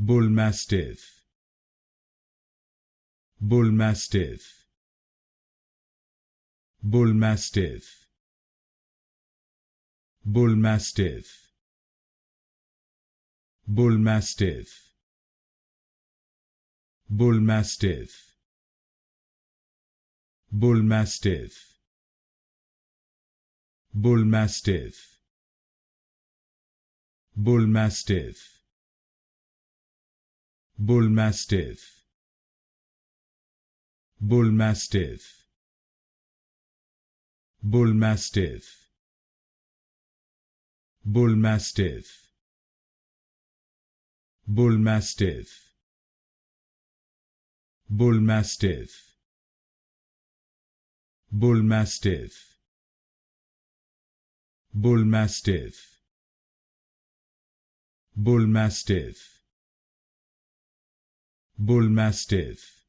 Bullmastiff, Bullmastiff, Bullmastiff, Bullmastiff, Bullmastiff, Bullmastiff, Bullmastiff, Bullmastiff, Bullmastiff, Bullmastiff, Bullmastiff, Bullmastiff, Bullmastiff, Bullmastiff, Bullmastiff, Bullmastiff, Bullmastiff, Bullmastiff, Bullmastiff,